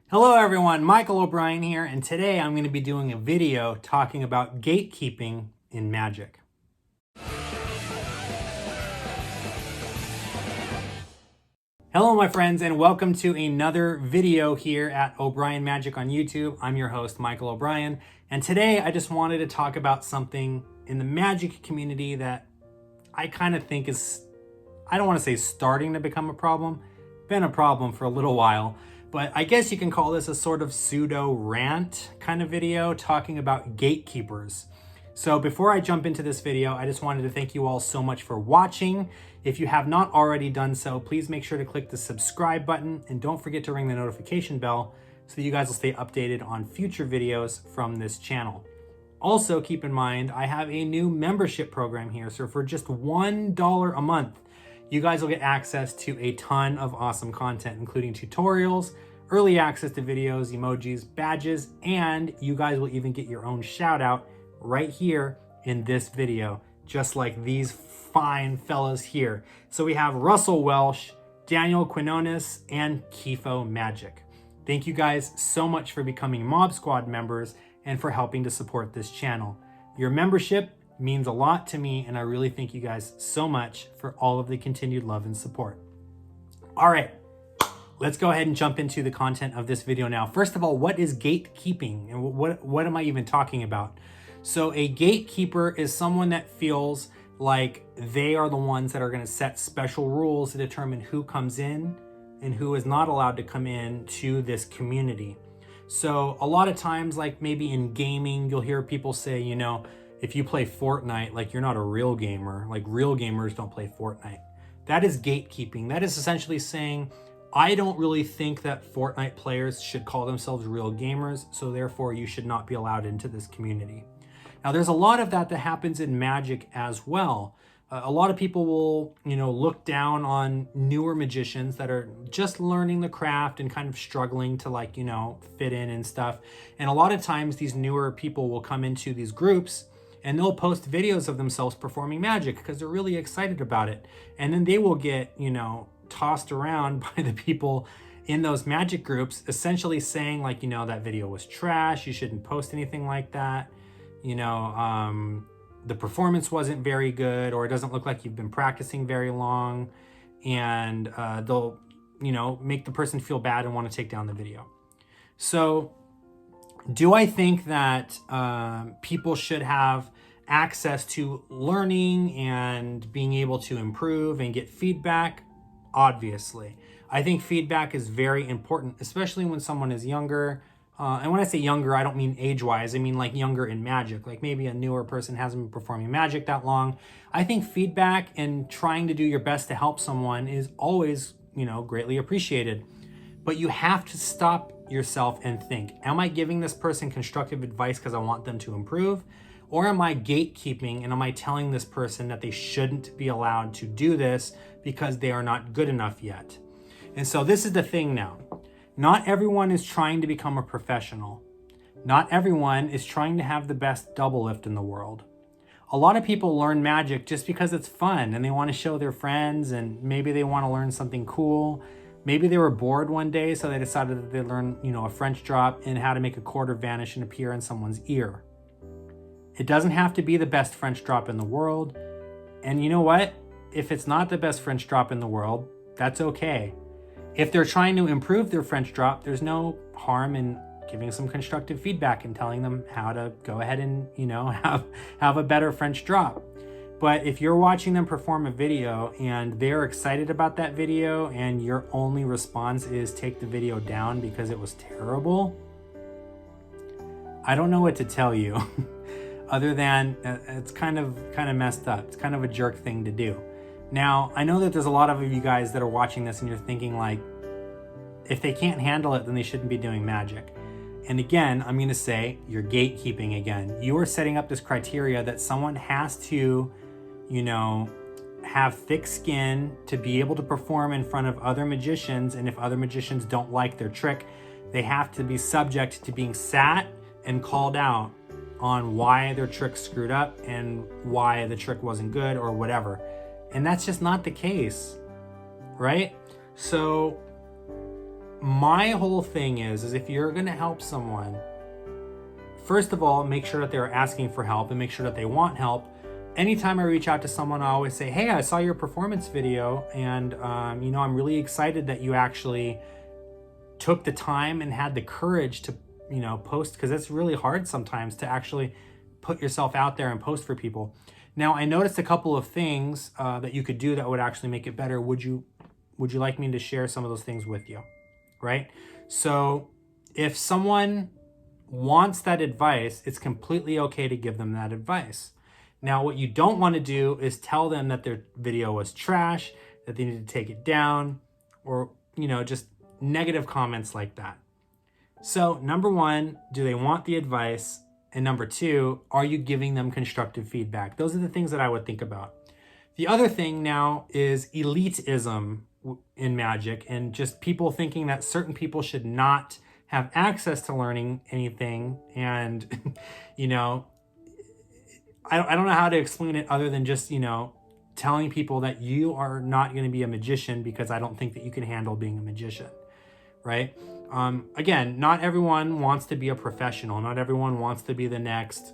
Hello everyone, Michael O'Brien here, and today I'm going to be doing a video talking about gatekeeping in Magic. Hello my friends, and welcome to another video here at O'Brien Magic on YouTube. I'm your host, Michael O'Brien, and today I just wanted to talk about something in the Magic community that I kind of think is, I don't want to say starting to become a problem, been a problem for a little while, but I guess you can call this a sort of pseudo rant kind of video talking about gatekeepers. So before I jump into this video, I just wanted to thank you all so much for watching. If you have not already done so, please make sure to click the subscribe button and don't forget to ring the notification bell so that you guys will stay updated on future videos from this channel. Also keep in mind, I have a new membership program here. So for just $1 a month, you guys will get access to a ton of awesome content, including tutorials, early access to videos, emojis, badges, and you guys will even get your own shout out right here in this video, just like these fine fellas here. So we have Russell Welsh, Daniel Quinones, and Kifo Magic. Thank you guys so much for becoming Mob Squad members and for helping to support this channel. Your membership means a lot to me, and I really thank you guys so much for all of the continued love and support. All right, let's go ahead and jump into the content of this video now. First of all, what is gatekeeping and what am I even talking about? So a gatekeeper is someone that feels like they are the ones that are going to set special rules to determine who comes in and who is not allowed to come in to this community. So a lot of times, like maybe in gaming, you'll hear people say, you know, if you play Fortnite, like you're not a real gamer, like real gamers don't play Fortnite. That is gatekeeping. That is essentially saying, I don't really think that Fortnite players should call themselves real gamers, so therefore you should not be allowed into this community. Now there's a lot of that happens in Magic as well. A lot of people will, look down on newer magicians that are just learning the craft and kind of struggling to fit in and stuff. And a lot of times these newer people will come into these groups and they'll post videos of themselves performing magic because they're really excited about it. And then they will get, tossed around by the people in those magic groups, essentially saying like, that video was trash. You shouldn't post anything like that. The performance wasn't very good, or it doesn't look like you've been practicing very long. And they'll, make the person feel bad and want to take down the video. So do I think that people should have access to learning and being able to improve and get feedback? Obviously. I think feedback is very important, especially when someone is younger. And when I say younger, I don't mean age-wise. I mean like younger in Magic. Like maybe a newer person hasn't been performing Magic that long. I think feedback and trying to do your best to help someone is always, greatly appreciated. But you have to stop yourself and think, am I giving this person constructive advice because I want them to improve? Or am I gatekeeping and am I telling this person that they shouldn't be allowed to do this because they are not good enough yet? And so this is the thing now. Not everyone is trying to become a professional. Not everyone is trying to have the best double lift in the world. A lot of people learn Magic just because it's fun and they want to show their friends, and maybe they want to learn something cool. Maybe they were bored one day, so they decided that they'd learn, a French drop and how to make a quarter vanish and appear in someone's ear. It doesn't have to be the best French drop in the world. And you know what? If it's not the best French drop in the world, that's okay. If they're trying to improve their French drop, there's no harm in giving some constructive feedback and telling them how to go ahead and, have a better French drop. But if you're watching them perform a video and they're excited about that video and your only response is take the video down because it was terrible, I don't know what to tell you other than it's kind of messed up. It's kind of a jerk thing to do. Now, I know that there's a lot of you guys that are watching this and you're thinking like, if they can't handle it, then they shouldn't be doing Magic. And again, I'm going to say you're gatekeeping again. You are setting up this criteria that someone has to, have thick skin to be able to perform in front of other magicians. And if other magicians don't like their trick, they have to be subject to being sat and called out on why their trick screwed up and why the trick wasn't good or whatever. And that's just not the case, right? So my whole thing is if you're going to help someone, first of all, make sure that they're asking for help and make sure that they want help. Anytime I reach out to someone, I always say, hey, I saw your performance video, and I'm really excited that you actually took the time and had the courage to post, because it's really hard sometimes to actually put yourself out there and post for people. Now, I noticed a couple of things that you could do that would actually make it better. Would you like me to share some of those things with you? Right? So if someone wants that advice, it's completely okay to give them that advice. Now, what you don't want to do is tell them that their video was trash, that they need to take it down, or, just negative comments like that. So number one, do they want the advice? And number two, are you giving them constructive feedback? Those are the things that I would think about. The other thing now is elitism in magic, and just people thinking that certain people should not have access to learning anything. And, I don't know how to explain it other than just, telling people that you are not going to be a magician because I don't think that you can handle being a magician, right? Again, not everyone wants to be a professional. Not everyone wants to be the next,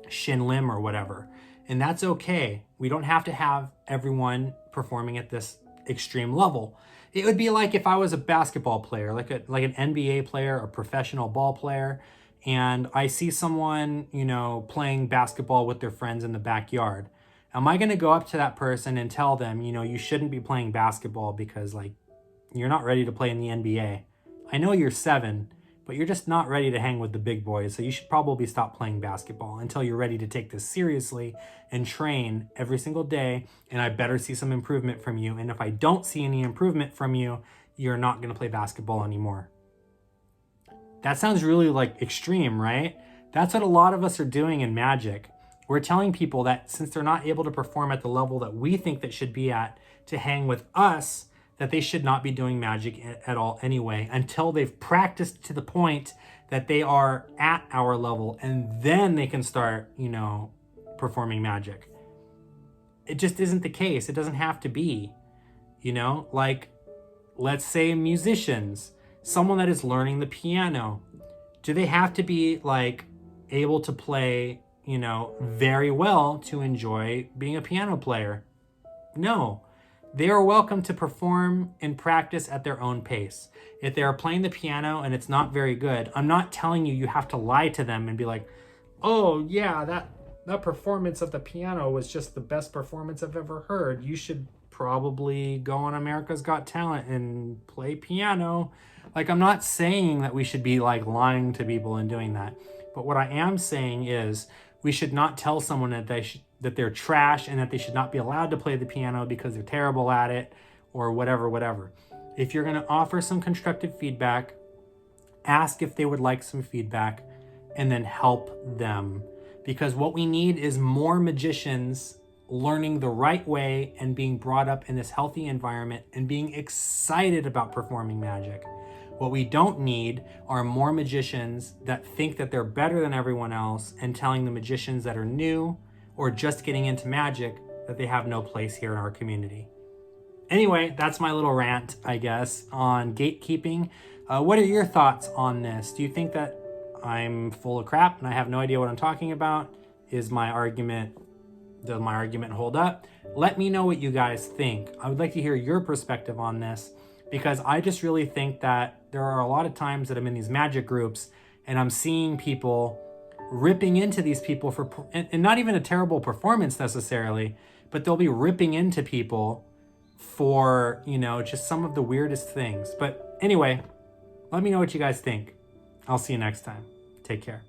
Shin Lim or whatever. And that's okay. We don't have to have everyone performing at this extreme level. It would be like if I was a basketball player, like an NBA player, a professional ball player, and I see someone, playing basketball with their friends in the backyard. Am I going to go up to that person and tell them, you shouldn't be playing basketball because you're not ready to play in the NBA? I know you're 7, but you're just not ready to hang with the big boys. So you should probably stop playing basketball until you're ready to take this seriously and train every single day. And I better see some improvement from you. And if I don't see any improvement from you, you're not going to play basketball anymore. That sounds really extreme, right? That's what a lot of us are doing in magic. We're telling people that since they're not able to perform at the level that we think that should be at to hang with us, that they should not be doing magic at all anyway, until they've practiced to the point that they are at our level, and then they can start, performing magic. It just isn't the case. It doesn't have to be, let's say musicians, someone that is learning the piano. Do they have to be able to play, very well to enjoy being a piano player? No. They are welcome to perform and practice at their own pace. If they are playing the piano and it's not very good, I'm not telling you have to lie to them and be like, oh yeah, that performance of the piano was just the best performance I've ever heard. You should probably go on America's Got Talent and play piano. I'm not saying that we should be lying to people and doing that. But what I am saying is we should not tell someone that they're trash and that they should not be allowed to play the piano because they're terrible at it or whatever. If you're going to offer some constructive feedback, ask if they would like some feedback and then help them. Because what we need is more magicians learning the right way and being brought up in this healthy environment and being excited about performing magic. What we don't need are more magicians that think that they're better than everyone else and telling the magicians that are new or just getting into magic that they have no place here in our community. Anyway, that's my little rant, I guess, on gatekeeping. What are your thoughts on this? Do you think that I'm full of crap and I have no idea what I'm talking about? Does my argument hold up? Let me know what you guys think. I would like to hear your perspective on this, because I just really think that there are a lot of times that I'm in these magic groups and I'm seeing people ripping into these people and not even a terrible performance necessarily, but they'll be ripping into people for, just some of the weirdest things. But anyway, let me know what you guys think. I'll see you next time. Take care.